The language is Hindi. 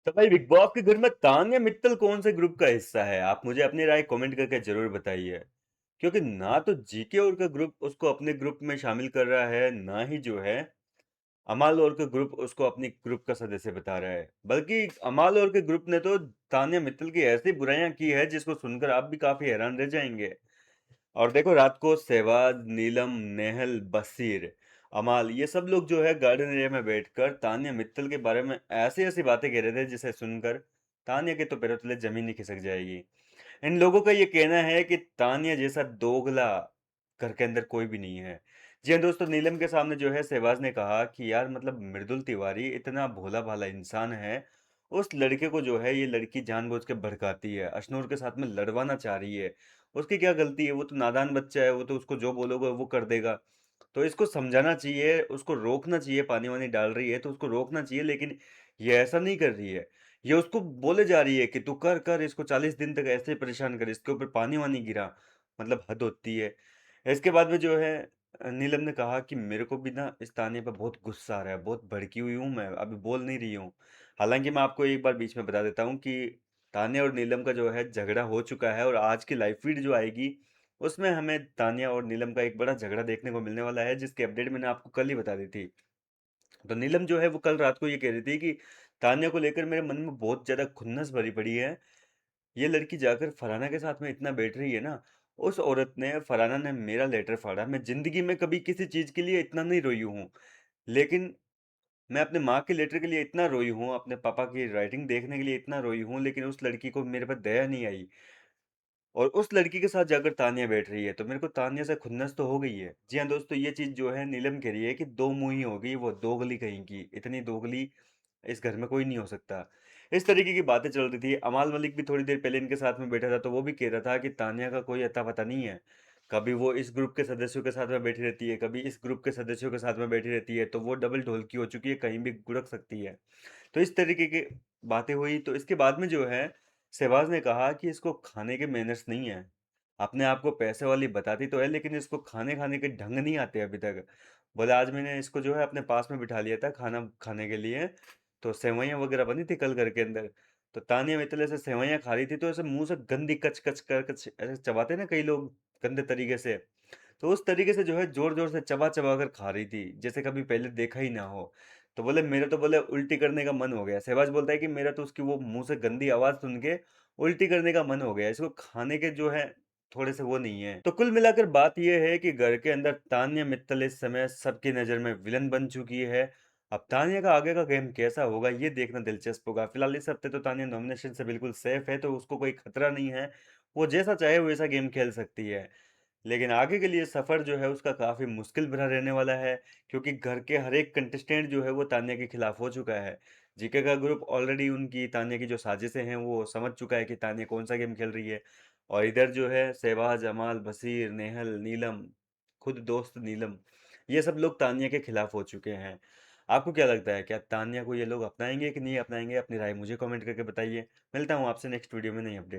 तो भाई बिग बॉस के घर में तान्या मित्तल कौन से ग्रुप का हिस्सा है? आप मुझे अपनी राय कमेंट करके जरूर बताइए। क्योंकि ना तो जीके और का ग्रुप उसको अपने ग्रुप में शामिल कर रहा है, ना ही जो है अमाल और का ग्रुप उसको अपनी ग्रुप का सदस्य बता रहा है। बल्कि अमाल और के ग्रुप ने तो तान्या मित्तल की ऐसी बुराइयां की है जिसको सुनकर आप भी काफी हैरान रह जाएंगे। और देखो, रात को सहवाग, नीलम, नेहल, बसीर, अमाल, ये सब लोग जो है गार्डन एरिया में बैठकर तान्या मित्तल के बारे में ऐसी ऐसी बातें कह रहे थे जिसे सुनकर तान्या के तो पैरों तले जमीन ही खिसक जाएगी। इन लोगों का ये कहना है कि तान्या जैसा दोगला घर के अंदर कोई भी नहीं है। जी हाँ दोस्तों, नीलम के सामने जो है सहवाज ने कहा कि यार मतलब मृदुल तिवारी इतना भोला भाला इंसान है, उस लड़के को जो है ये लड़की जानबूझ के भड़काती है, अशनूर के साथ में लड़वाना चाह रही है। उसकी क्या गलती है? वो तो नादान बच्चा है, वो तो उसको जो बोलोगे वो कर देगा। तो इसको समझाना चाहिए, उसको रोकना चाहिए। पानी वानी डाल रही है तो उसको रोकना चाहिए, लेकिन ये ऐसा नहीं कर रही है। ये उसको बोले जा रही है कि तू कर कर, इसको 40 दिन तक ऐसे ही परेशान कर, इसके ऊपर पानी वानी गिरा। मतलब हद होती है। इसके बाद में जो है नीलम ने कहा कि मेरे को भी ना इस ताने पर बहुत गुस्सा आ रहा है, बहुत भड़की हुई हूँ, मैं अभी बोल नहीं रही हूँ। हालांकि मैं आपको एक बार बीच में बता देता हूँ कि तान्या और नीलम का जो है झगड़ा हो चुका है, और आज की लाइव फीड जो आएगी उसमें हमें तान्या और नीलम का एक बड़ा झगड़ा देखने को मिलने वाला है, जिसकी अपडेट मैंने आपको कल ही बता दी थी। तो नीलम जो है वो कल रात को ये कह रही थी कि तान्या को लेकर मेरे मन में बहुत ज्यादा खुन्नस भरी पड़ी है। ये लड़की जाकर फरहाना के साथ में इतना बैठ रही है ना। उस औरत ने, फरहाना ने मेरा लेटर फाड़ा। मैं जिंदगी में कभी किसी चीज के लिए इतना नहीं रोई हूँ, लेकिन मैं अपने माँ के लेटर के लिए इतना रोई हूँ, अपने पापा की राइटिंग देखने के लिए इतना रोई हूँ, लेकिन उस लड़की को मेरे पर दया नहीं आई। और उस लड़की के साथ जाकर तान्या बैठ रही है, तो मेरे को तान्या से खुन्नस तो हो गई है। जी हाँ दोस्तों, ये चीज जो है नीलम कह रही है कि दो मुंही हो गई, वो दोगली कहीं की। इतनी दोगली इस घर में कोई नहीं हो सकता। इस तरीके की बातें चल रही थी। अमाल मलिक भी थोड़ी देर पहले इनके साथ में बैठा था, तो वो भी कह रहा था कि तान्या का कोई अता पता नहीं है। कभी वो इस ग्रुप के सदस्यों के साथ में बैठी रहती है, कभी इस ग्रुप के सदस्यों के साथ में बैठी रहती है, तो वो डबल ढोलकी हो चुकी है, कहीं भी गुड़क सकती है। तो इस तरीके की बातें हुई। तो इसके बाद में जो है शहबाज ने कहा कि इसको खाने के मैनर्स नहीं है। अपने आप को पैसे वाली बताती तो है, लेकिन इसको खाने खाने के ढंग नहीं आते अभी तक। बोले आज मैंने इसको जो है अपने पास में बिठा लिया था खाना खाने के लिए, तो सेवइयाँ वगैरह बनी थी कल घर के अंदर। तो तानिया मित्तल ऐसे सेवइयाँ खा रही थी, तो ऐसे मुंह से गंदी कच कच कर कच ऐसे चबाते ना कई लोग, गंदे तरीके से। तो उस तरीके से जो है जोर जोर से चबा चबा कर खा रही थी, जैसे कभी पहले देखा ही ना हो। तो बोले मेरे तो बोले उल्टी करने का मन हो गया। सहवाज बोलता है कि मेरा तो उसकी वो मुंह से गंदी आवाज सुन के उल्टी करने का मन हो गया। इसको खाने के जो है थोड़े से वो नहीं है। तो कुल मिलाकर बात यह है कि घर के अंदर तान्या मित्तल इस समय सबकी नजर में विलन बन चुकी है। अब तान्या का आगे का गेम कैसा होगा ये देखना दिलचस्प होगा। फिलहाल इस हफ्ते तो तान्या नॉमिनेशन से बिल्कुल सेफ है, तो उसको कोई खतरा नहीं है। वो जैसा चाहे वैसा गेम खेल सकती है। लेकिन आगे के लिए सफर जो है उसका काफी मुश्किल भरा रहने वाला है, क्योंकि घर के हर एक कंटेस्टेंट जो है वो तान्या के खिलाफ हो चुका है। जीके का ग्रुप ऑलरेडी उनकी तान्या की जो साजिशें हैं वो समझ चुका है कि तान्या कौन सा गेम खेल रही है। और इधर जो है सहवाज, अमाल, बसीर, नेहल, नीलम, खुद दोस्त नीलम, ये सब लोग तान्या के खिलाफ हो चुके हैं। आपको क्या लगता है, क्या तान्या को ये लोग अपनाएंगे कि नहीं अपनाएंगे? अपनी राय मुझे कमेंट करके बताइए। मिलता हूँ आपसे नेक्स्ट वीडियो में नई अपडेट।